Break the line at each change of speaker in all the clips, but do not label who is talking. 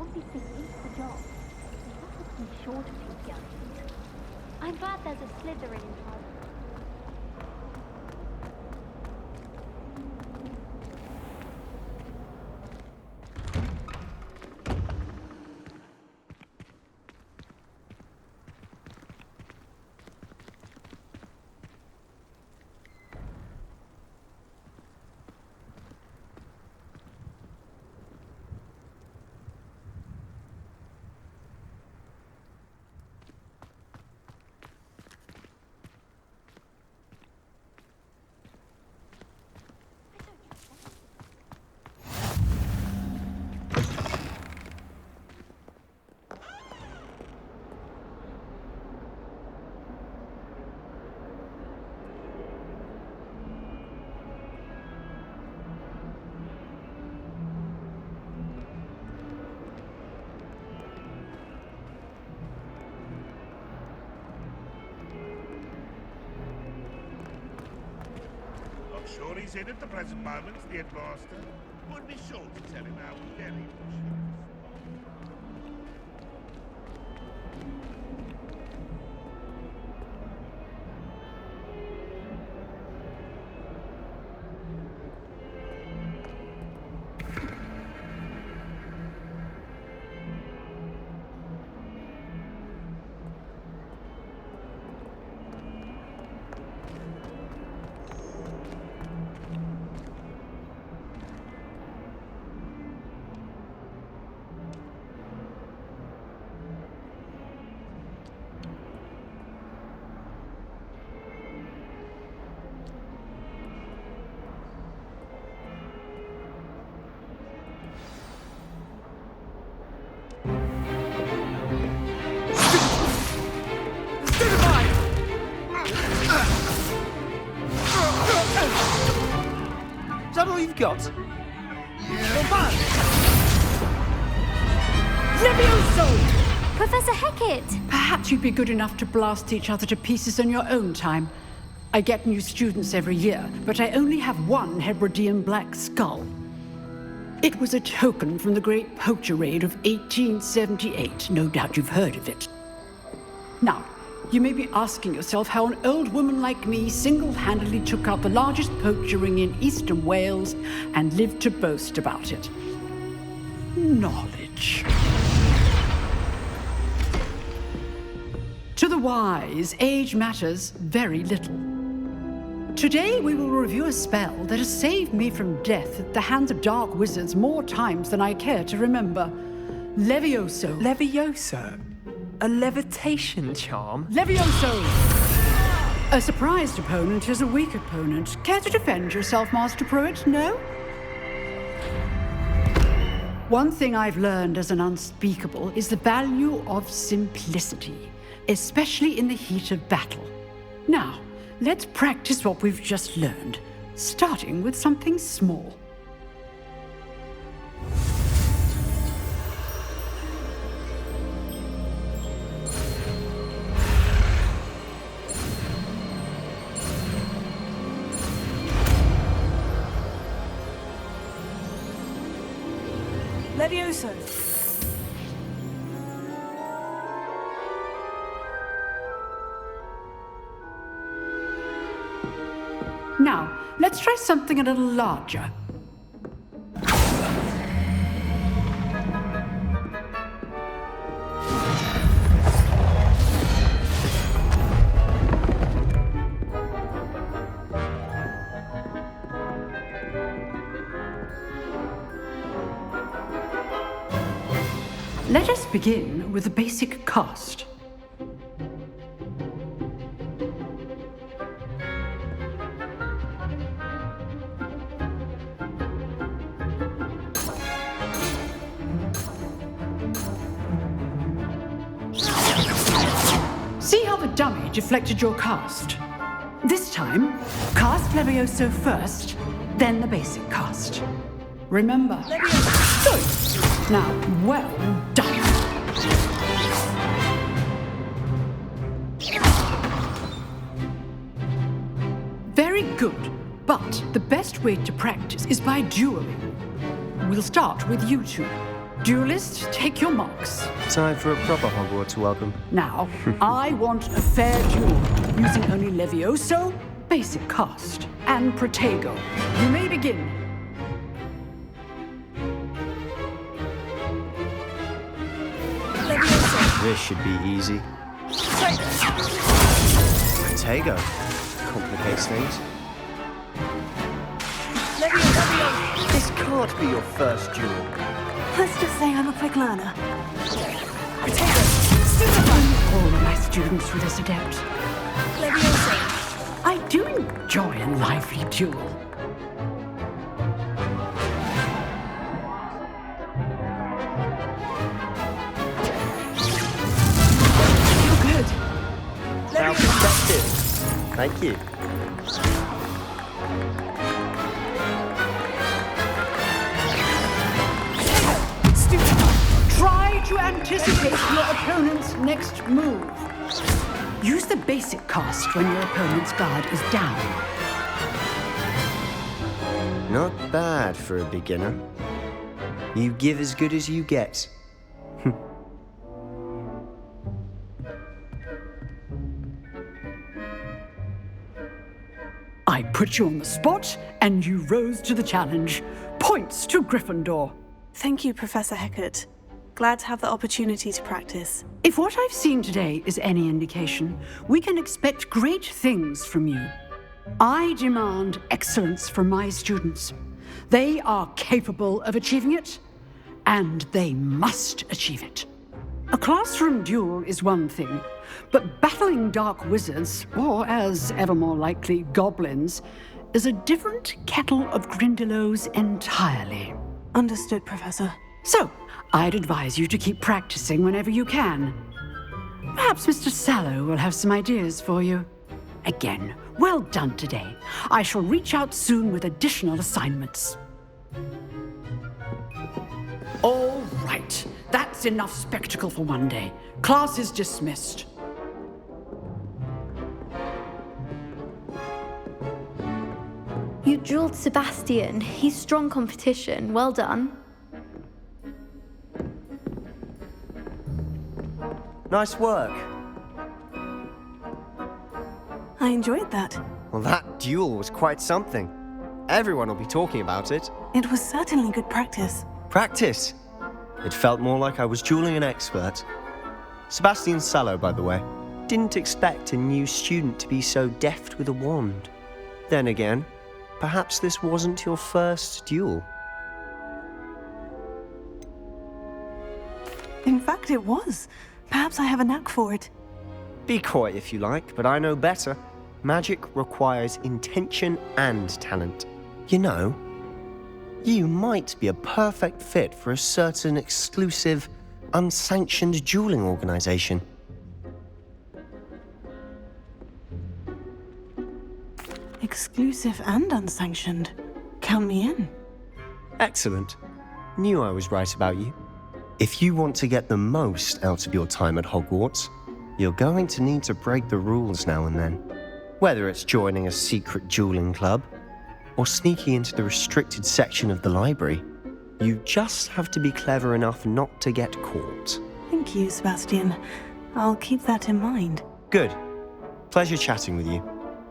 won't be thinking the job. You must be sure to take young feet. I'm glad there's a Slytherin in Hogwarts.
Sure he's in at the present moment, the headmaster. Would be sure to tell him how very much.
Is that all you've got?
Yeah.
Fun! Levioso!
Professor Hecat!
Perhaps you'd be good enough to blast each other to pieces in your own time. I get new students every year, but I only have one Hebridean black skull. It was a token from the Great Poacher Raid of 1878. No doubt you've heard of it. Now, you may be asking yourself how an old woman like me single-handedly took out the largest poacher ring in eastern Wales and lived to boast about it. Knowledge. To the wise, age matters very little. Today we will review a spell that has saved me from death at the hands of dark wizards more times than I care to remember. Levioso.
Levioso? A levitation charm?
Levioso! A surprised opponent is a weak opponent. Care to defend yourself, Master Pruitt? No? One thing I've learned as an unspeakable is the value of simplicity, especially in the heat of battle. Now, let's practice what we've just learned, starting with something small.
Levioso!
Now, let's try something a little larger. Let us begin with the basic cast. See how the dummy deflected your cast? This time, cast Levioso first, then the basic cast. Remember. Good. Now, well done. Very good. But the best way to practice is by dueling. We'll start with you two. Duelist, take your marks.
Time for a proper Hogwarts welcome.
Now, I want a fair duel, using only Levioso, basic cast, and Protego. You may begin.
This should be easy. Protego. Complicates things. This can't be your first duel.
Let's just say I'm a quick learner.
All my students for this adept. I do enjoy a lively duel. You're good.
How productive. Thank you.
Try to anticipate your opponent's next move. Use the basic cast when your opponent's guard is down.
Not bad for a beginner. You give as good as you get.
I put you on the spot, and you rose to the challenge. Points to Gryffindor.
Thank you, Professor Hecat. Glad to have the opportunity to practice.
If what I've seen today is any indication, we can expect great things from you. I demand excellence from my students. They are capable of achieving it, and they must achieve it. A classroom duel is one thing, but battling dark wizards, or as ever more likely, goblins, is a different kettle of Grindylows entirely.
Understood, Professor.
So, I'd advise you to keep practicing whenever you can. Perhaps Mr. Sallow will have some ideas for you. Again, well done today. I shall reach out soon with additional assignments. All right, that's enough spectacle for one day. Class is dismissed.
You drilled Sebastian. He's strong competition. Well done.
Nice work.
I enjoyed that.
Well, that duel was quite something. Everyone will be talking about it.
It was certainly good practice.
Practice. It felt more like I was dueling an expert. Sebastian Sallow, by the way. Didn't expect a new student to be so deft with a wand. Then again, perhaps this wasn't your first duel.
In fact, it was. Perhaps I have a knack for it.
Be coy if you like, but I know better. Magic requires intention and talent. You know, you might be a perfect fit for a certain exclusive, unsanctioned dueling organization.
Exclusive and unsanctioned. Count me in.
Excellent. Knew I was right about you. If you want to get the most out of your time at Hogwarts, you're going to need to break the rules now and then. Whether it's joining a secret dueling club, or sneaking into the restricted section of the library, you just have to be clever enough not to get caught.
Thank you, Sebastian. I'll keep that in mind.
Good. Pleasure chatting with you.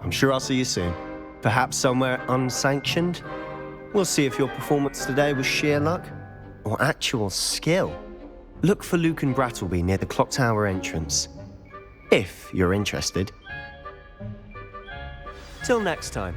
I'm sure I'll see you soon. Perhaps somewhere unsanctioned? We'll see if your performance today was sheer luck or actual skill. Look for Luke and Brattleby near the clock tower entrance, if you're interested. Till next time.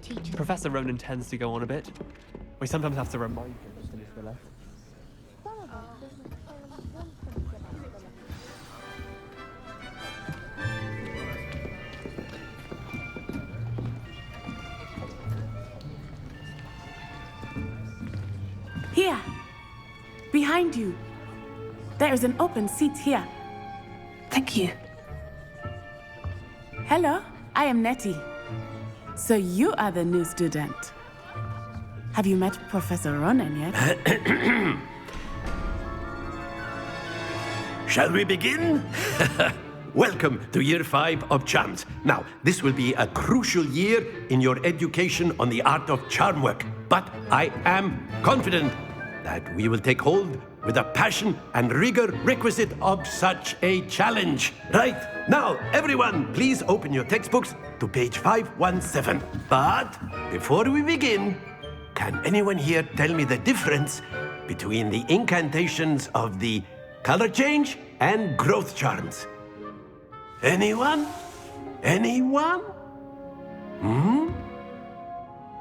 teachers.
Professor Ronan tends to go on a bit. We sometimes have to remind him just to lift the left.
Here, behind you. There is an open seat here.
Thank you.
Hello, I am Nettie. So you are the new student. Have you met Professor Ronan yet?
Shall we begin? Welcome to Year 5 of Charms. Now, this will be a crucial year in your education on the art of charm work. But I am confident that we will take hold with the passion and rigor requisite of such a challenge. Right, now, everyone, please open your textbooks to page 517. But before we begin, can anyone here tell me the difference between the incantations of the color change and growth charms? Anyone? Anyone?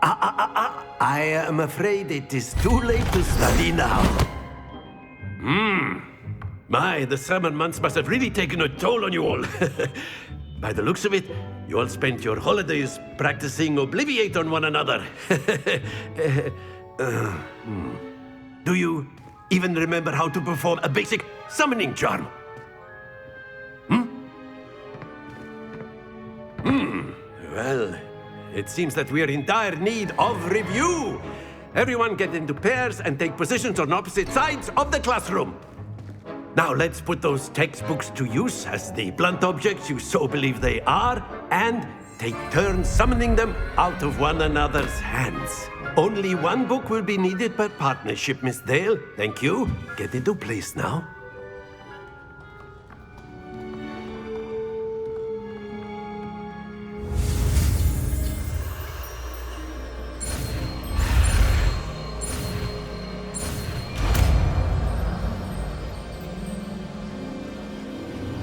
I am afraid it is too late to study now. My, the summer months must have really taken a toll on you all. By the looks of it, you all spent your holidays practicing Obliviate on one another. Do you even remember how to perform a basic summoning charm? Well, it seems that we are in dire need of review. Everyone get into pairs and take positions on opposite sides of the classroom. Now let's put those textbooks to use as the blunt objects you so believe they are, and take turns summoning them out of one another's hands. Only one book will be needed per partnership, Miss Dale. Thank you. Get into place now.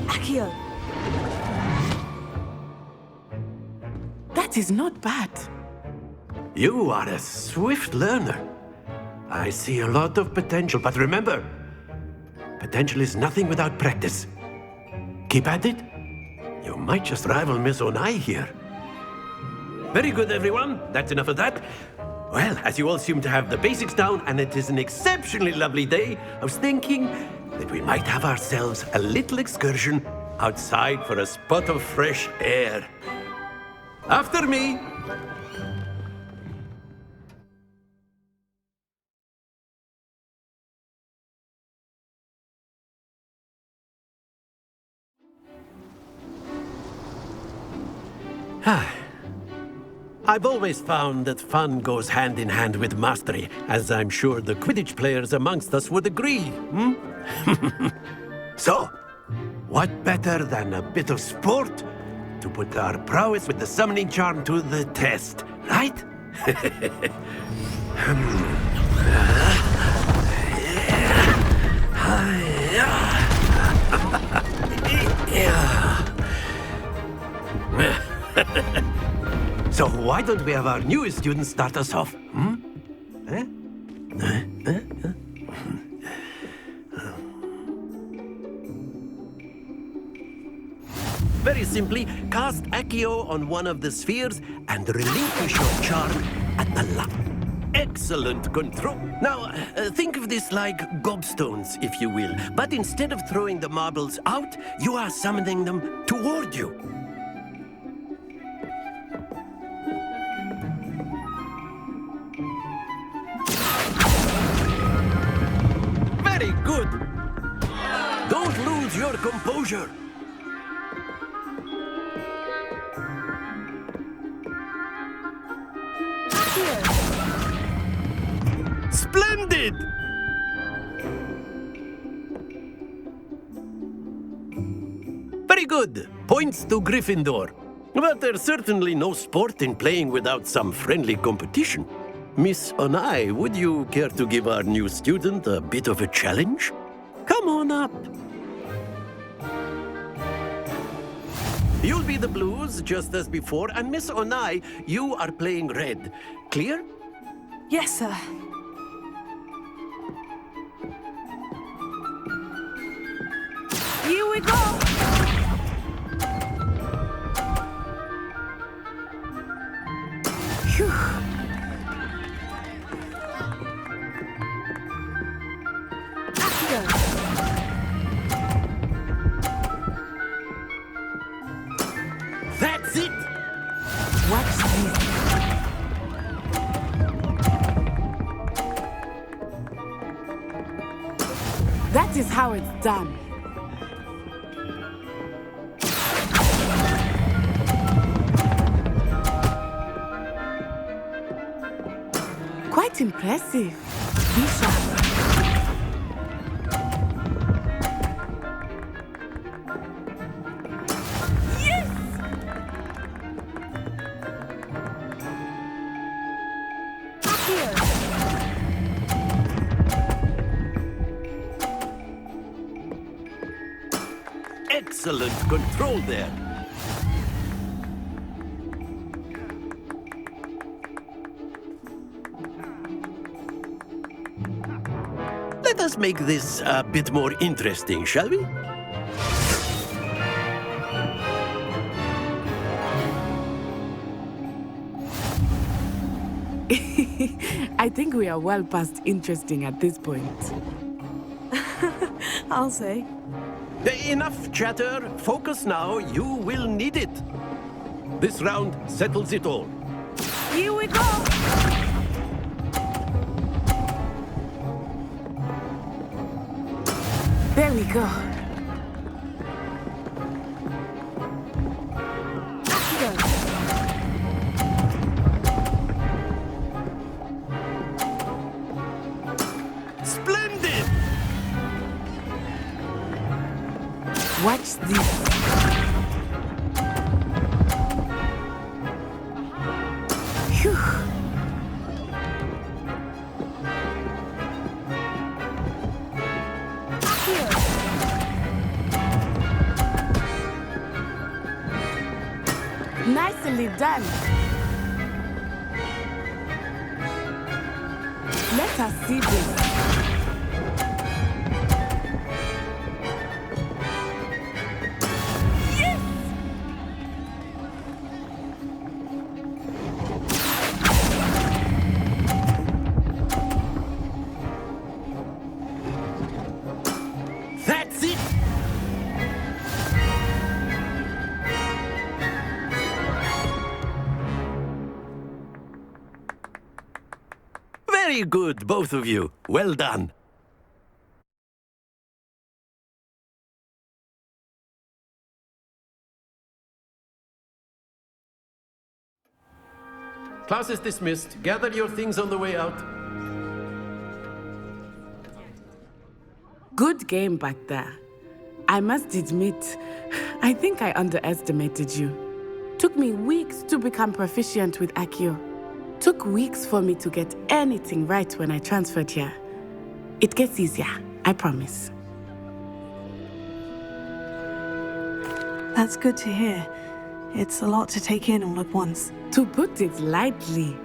Akio. That is not bad.
You are a swift learner. I see a lot of potential, but remember, potential is nothing without practice. Keep at it. You might just rival Miss Onai here. Very good, everyone. That's enough of that. Well, as you all seem to have the basics down, and it is an exceptionally lovely day, I was thinking that we might have ourselves a little excursion outside for a spot of fresh air. After me. I've always found that fun goes hand in hand with mastery, as I'm sure the Quidditch players amongst us would agree. So, what better than a bit of sport to put our prowess with the summoning charm to the test, right? So why don't we have our newest student start us off? Very simply, cast Accio on one of the spheres and relinquish your charm at the last. Excellent control. Now, think of this like gobstones, if you will. But instead of throwing the marbles out, you are summoning them toward you. Very good. Don't lose your composure. Splendid! Very good. Points to Gryffindor. But there's certainly no sport in playing without some friendly competition. Miss Onai, would you care to give our new student a bit of a challenge? Come on up. You'll be the blues, just as before, and Miss Onai, you are playing red. Clear?
Yes, sir. Here we go! Phew.
That's it!
Watch this. That is how it's done. Quite impressive. Be sharp. Yes!
Excellent control there. Let us make this a bit more interesting, shall we?
I think we are well past interesting at this point.
I'll say.
Enough chatter. Focus now. You will need it. This round settles it all.
Here we go!
There we go.
Splendid!
Watch this. Phew. Nicely done. Let us see this.
That's it! Very good, both of you. Well done. Class is dismissed. Gather your things on the way out.
Good game back there. I must admit, I think I underestimated you. Took me weeks to become proficient with Accio. Took weeks for me to get anything right when I transferred here. It gets easier, I promise.
That's good to hear. It's a lot to take in all at once.
To put it lightly,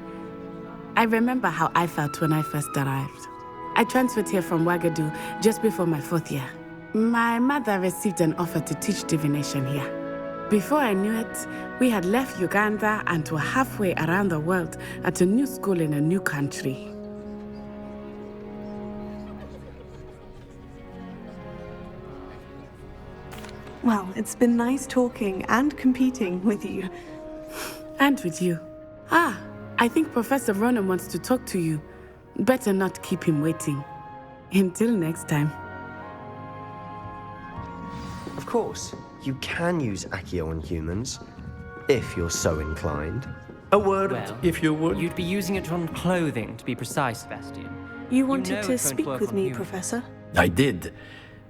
I remember how I felt when I first arrived. I transferred here from Wagadu just before my 4th year. My mother received an offer to teach divination here. Before I knew it, we had left Uganda and were halfway around the world at a new school in a new country.
Well, it's been nice talking and competing with you.
And with you. Ah, I think Professor Ronan wants to talk to you. Better not keep him waiting. Until next time.
Of course, you can use Accio on humans, if you're so inclined.
A word,
Well,
if you would.
You'd be using it on clothing, to be precise, Sebastian.
You wanted
know
to
it's going
speak
work
with
on
me,
humans.
Professor?
I did.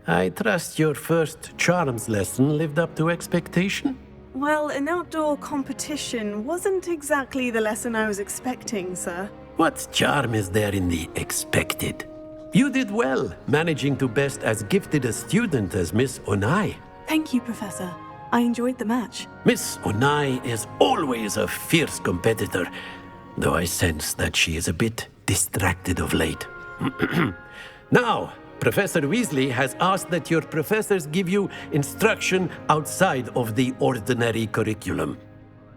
I trust your first charms lesson lived up to expectation?
Well, an outdoor competition wasn't exactly the lesson I was expecting, sir.
What charm is there in the expected? You did well, managing to best as gifted a student as Miss Onai.
Thank you, Professor. I enjoyed the match.
Miss Onai is always a fierce competitor, though I sense that she is a bit distracted of late. Now, Professor Weasley has asked that your professors give you instruction outside of the ordinary curriculum.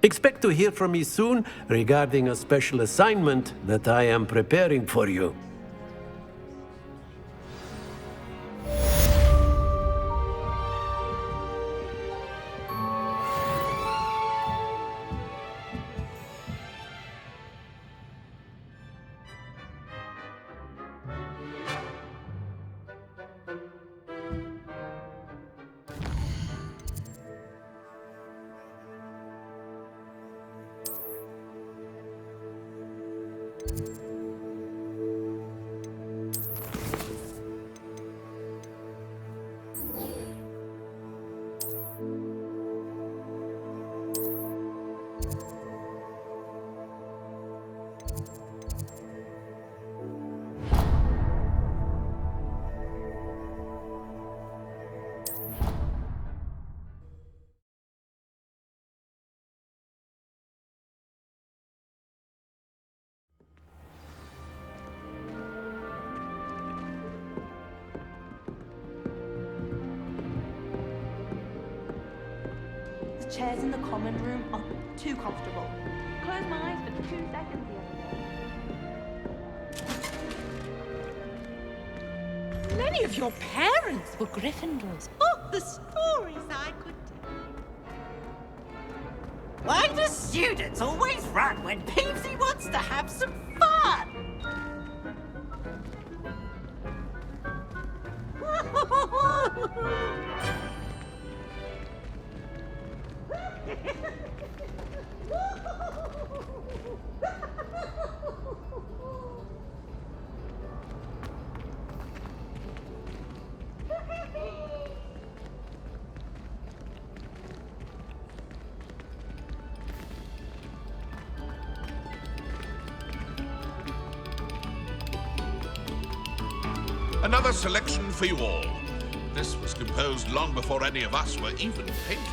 Expect to hear from me soon regarding a special assignment that I am preparing for you.
The chairs in the common room are too comfortable. Close my eyes for 2 seconds the other day.
Many of your parents were Gryffindors. Oh, the stories I could tell. Why do students always run when Peevesy wants to have some fun?
Another selection for you all. This was composed long before any of us were even painted.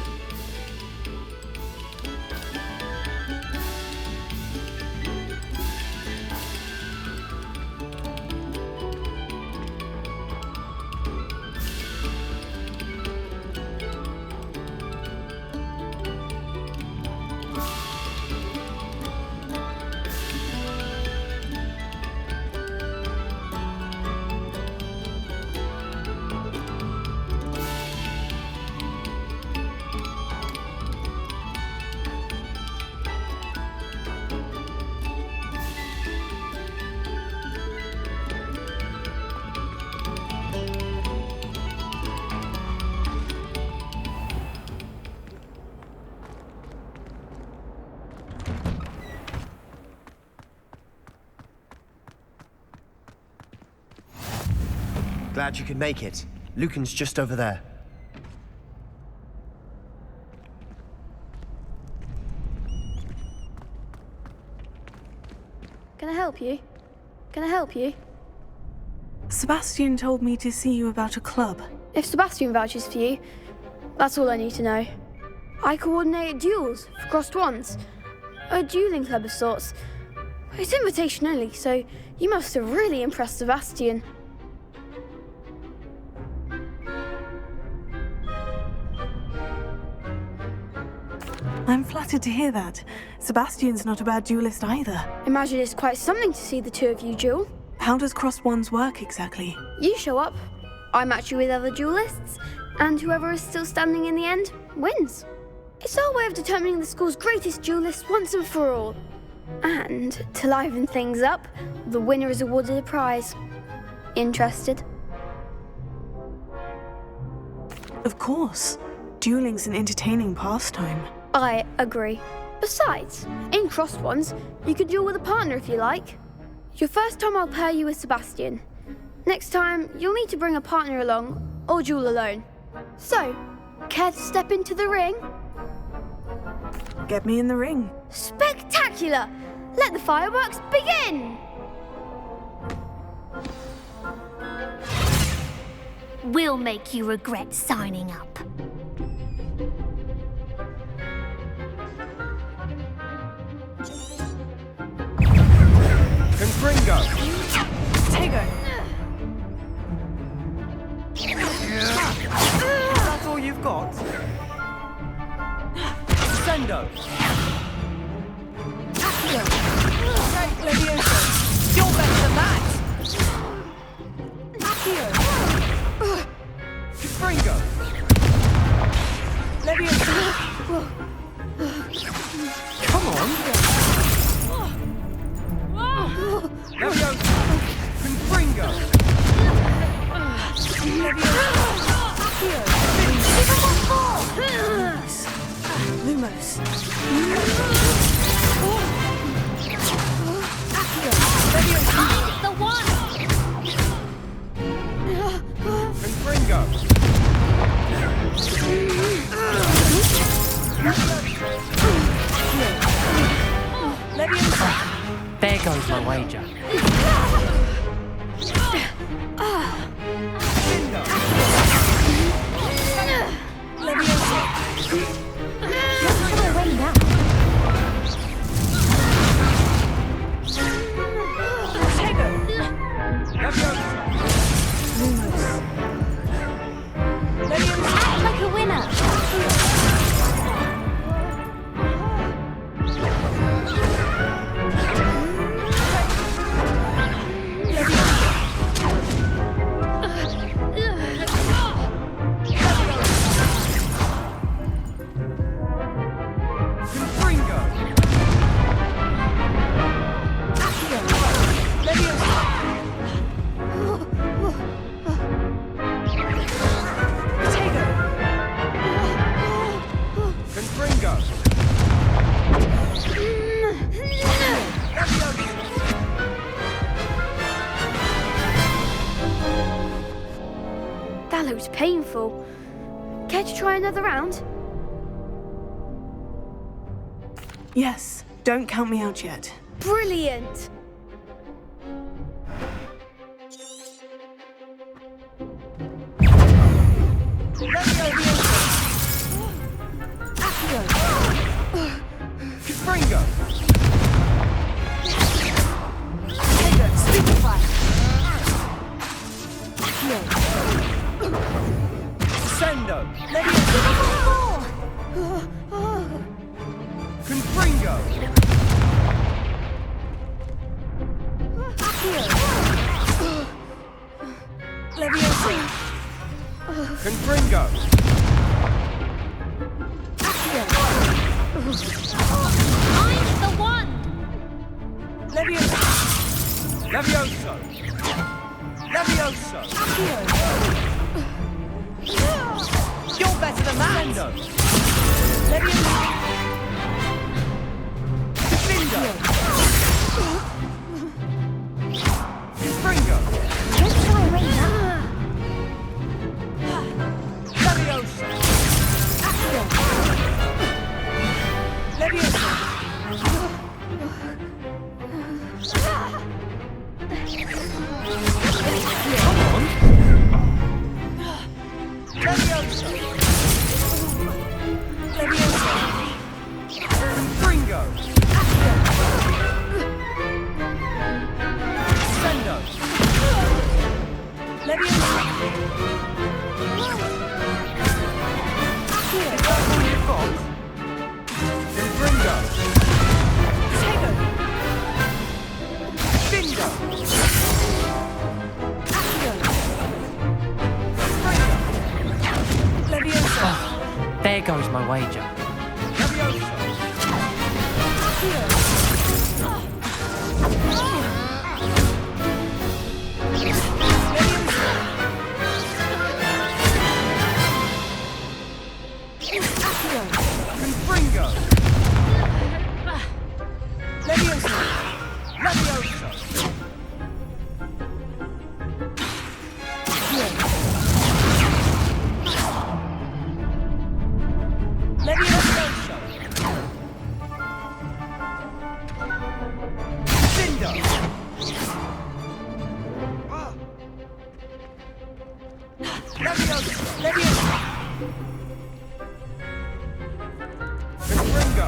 Glad you could make it. Lucan's just over there.
Can I help you? Can I help you?
Sebastian told me to see you about a club.
If Sebastian vouches for you, that's all I need to know. I coordinate duels for crossed wands. A dueling club of sorts. It's invitation only, so you must have really impressed Sebastian.
I'm flattered to hear that. Sebastian's not a bad duelist either.
Imagine it's quite something to see the two of you duel.
How does crossed wands work exactly?
You show up, I match you with other duelists, and whoever is still standing in the end wins. It's our way of determining the school's greatest duelist once and for all. And to liven things up, the winner is awarded a prize. Interested?
Of course. Dueling's an entertaining pastime.
I agree. Besides, in crossed ones, you could duel with a partner if you like. Your first time I'll pair you with Sebastian. Next time, you'll need to bring a partner along, or duel alone. So, care to step into the ring?
Get me in the ring.
Spectacular! Let the fireworks begin!
We'll make you regret signing up.
Confringo!
Tego!
That's all you've got? Sendo!
Leviosa! You're better than that! Accio!
Confringo!
Leviosa!
Come on! Leviosa! Confringo!
Lumos.
The one!
Confringo!
There goes my wager.
Act like a winner!
Confringo! Confringo!
That looks painful. Care to try another round?
Yes, don't count me out yet.
Brilliant!
Confringo!
Stupefy!
Sendo! Confringo!
Leviosa!
Confringo!
I'm the one!
Leviosa!
Levioso! Levioso!
You're better than that!
Sendo!
Leviosa!
Defendo! Confringo!
Let's try a rain now.
Levioso!
Leviosa!
Levioso!
Leviosa!
Confringo! Sendo!
Leviosa!
Is that all you've got? Confringo!
Tego!
Findo!
Leviosa!
There goes my wager.
Levioso! Confringo!
Leviosa!
Levioso!
Leviosa!
Findo! Levioso!
Leviosa!
Confringo!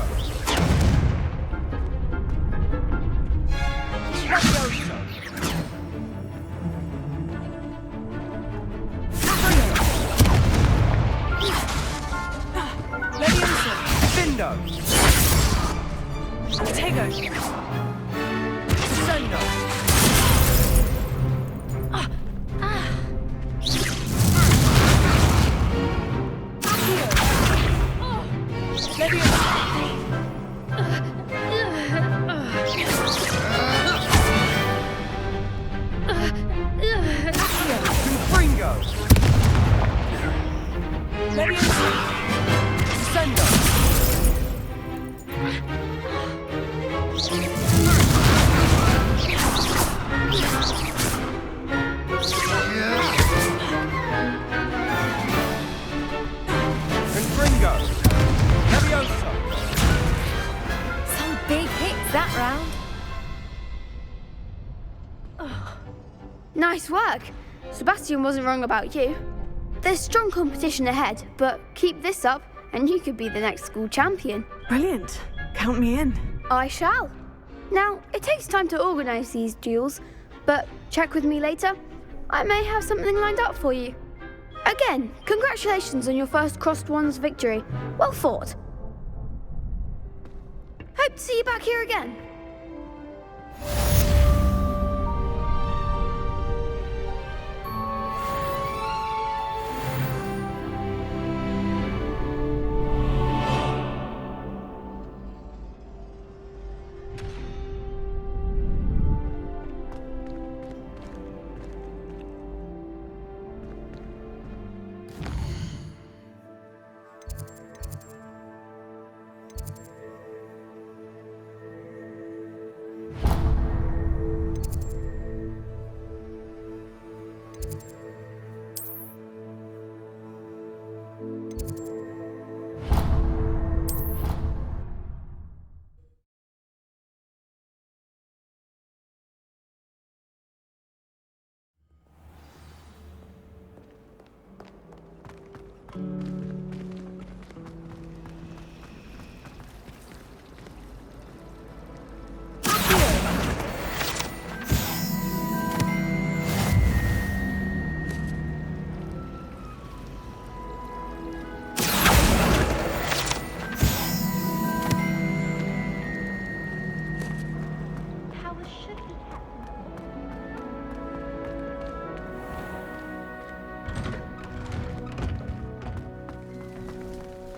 Bindo! Tego! Sendo! Bringo! Leviosa! Sendo! And Bringo! Leviosa!
Some big hits that round. Nice work. Sebastian wasn't wrong about you. There's strong competition ahead, but keep this up and you could be the next school champion.
Brilliant. Count me in.
I shall. Now, it takes time to organise these duels, but check with me later. I may have something lined up for you. Again, congratulations on your first Crossed Wands victory. Well fought. Hope to see you back here again.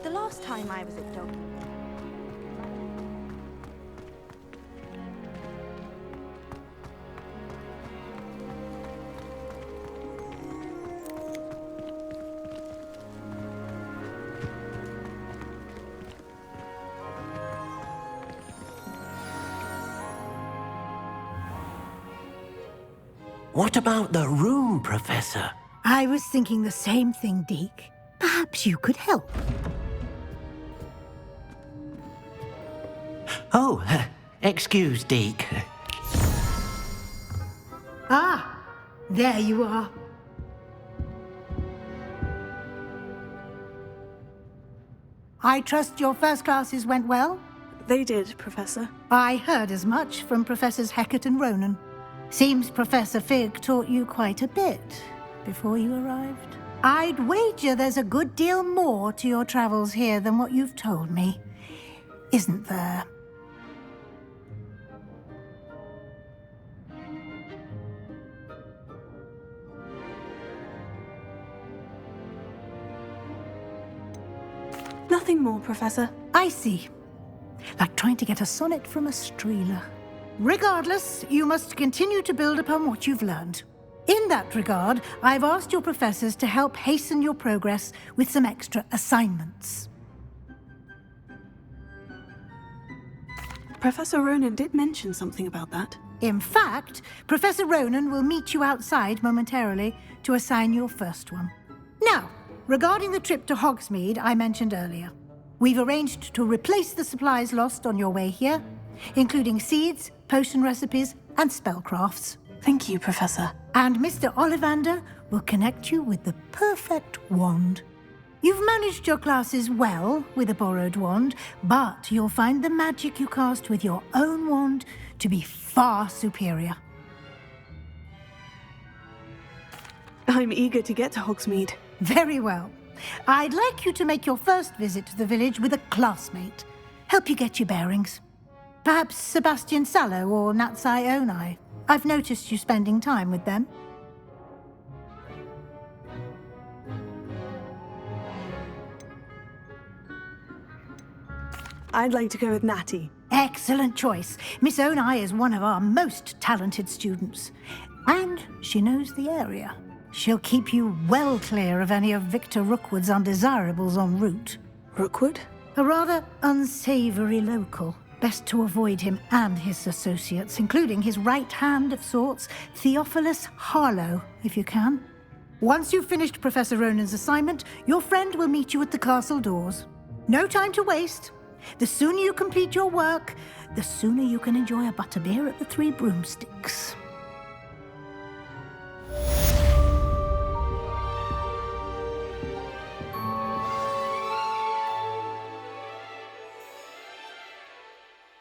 The last time I was at Dog.
What about the room, Professor?
I was thinking the same thing, Deke. Perhaps you could help.
Oh, excuse, Deke.
Ah, there you are. I trust your first classes went well?
They did, Professor.
I heard as much from Professors Hecat and Ronan. Seems Professor Fig taught you quite a bit before you arrived. I'd wager there's a good deal more to your travels here than what you've told me, isn't there?
Nothing more, Professor.
I see. Like trying to get a sonnet from a streeler. Regardless, you must continue to build upon what you've learned. In that regard, I've asked your professors to help hasten your progress with some extra assignments.
Professor Ronan did mention something about that.
In fact, Professor Ronan will meet you outside momentarily to assign your first one. Now, regarding the trip to Hogsmeade I mentioned earlier, we've arranged to replace the supplies lost on your way here, including seeds, potion recipes, and spellcrafts.
Thank you, Professor.
And Mr. Ollivander will connect you with the perfect wand. You've managed your classes well with a borrowed wand, but you'll find the magic you cast with your own wand to be far superior.
I'm eager to get to Hogsmeade.
Very well. I'd like you to make your first visit to the village with a classmate. Help you get your bearings. Perhaps Sebastian Sallow or Natsai Onai. I've noticed you spending time with them.
I'd like to go with Natty.
Excellent choice. Miss Onai is one of our most talented students. And she knows the area. She'll keep you well clear of any of Victor Rookwood's undesirables en route.
Rookwood?
A rather unsavory local. Best to avoid him and his associates, including his right hand of sorts, Theophilus Harlow, if you can. Once you've finished Professor Ronan's assignment, your friend will meet you at the castle doors. No time to waste. The sooner you complete your work, the sooner you can enjoy a butterbeer at the Three Broomsticks.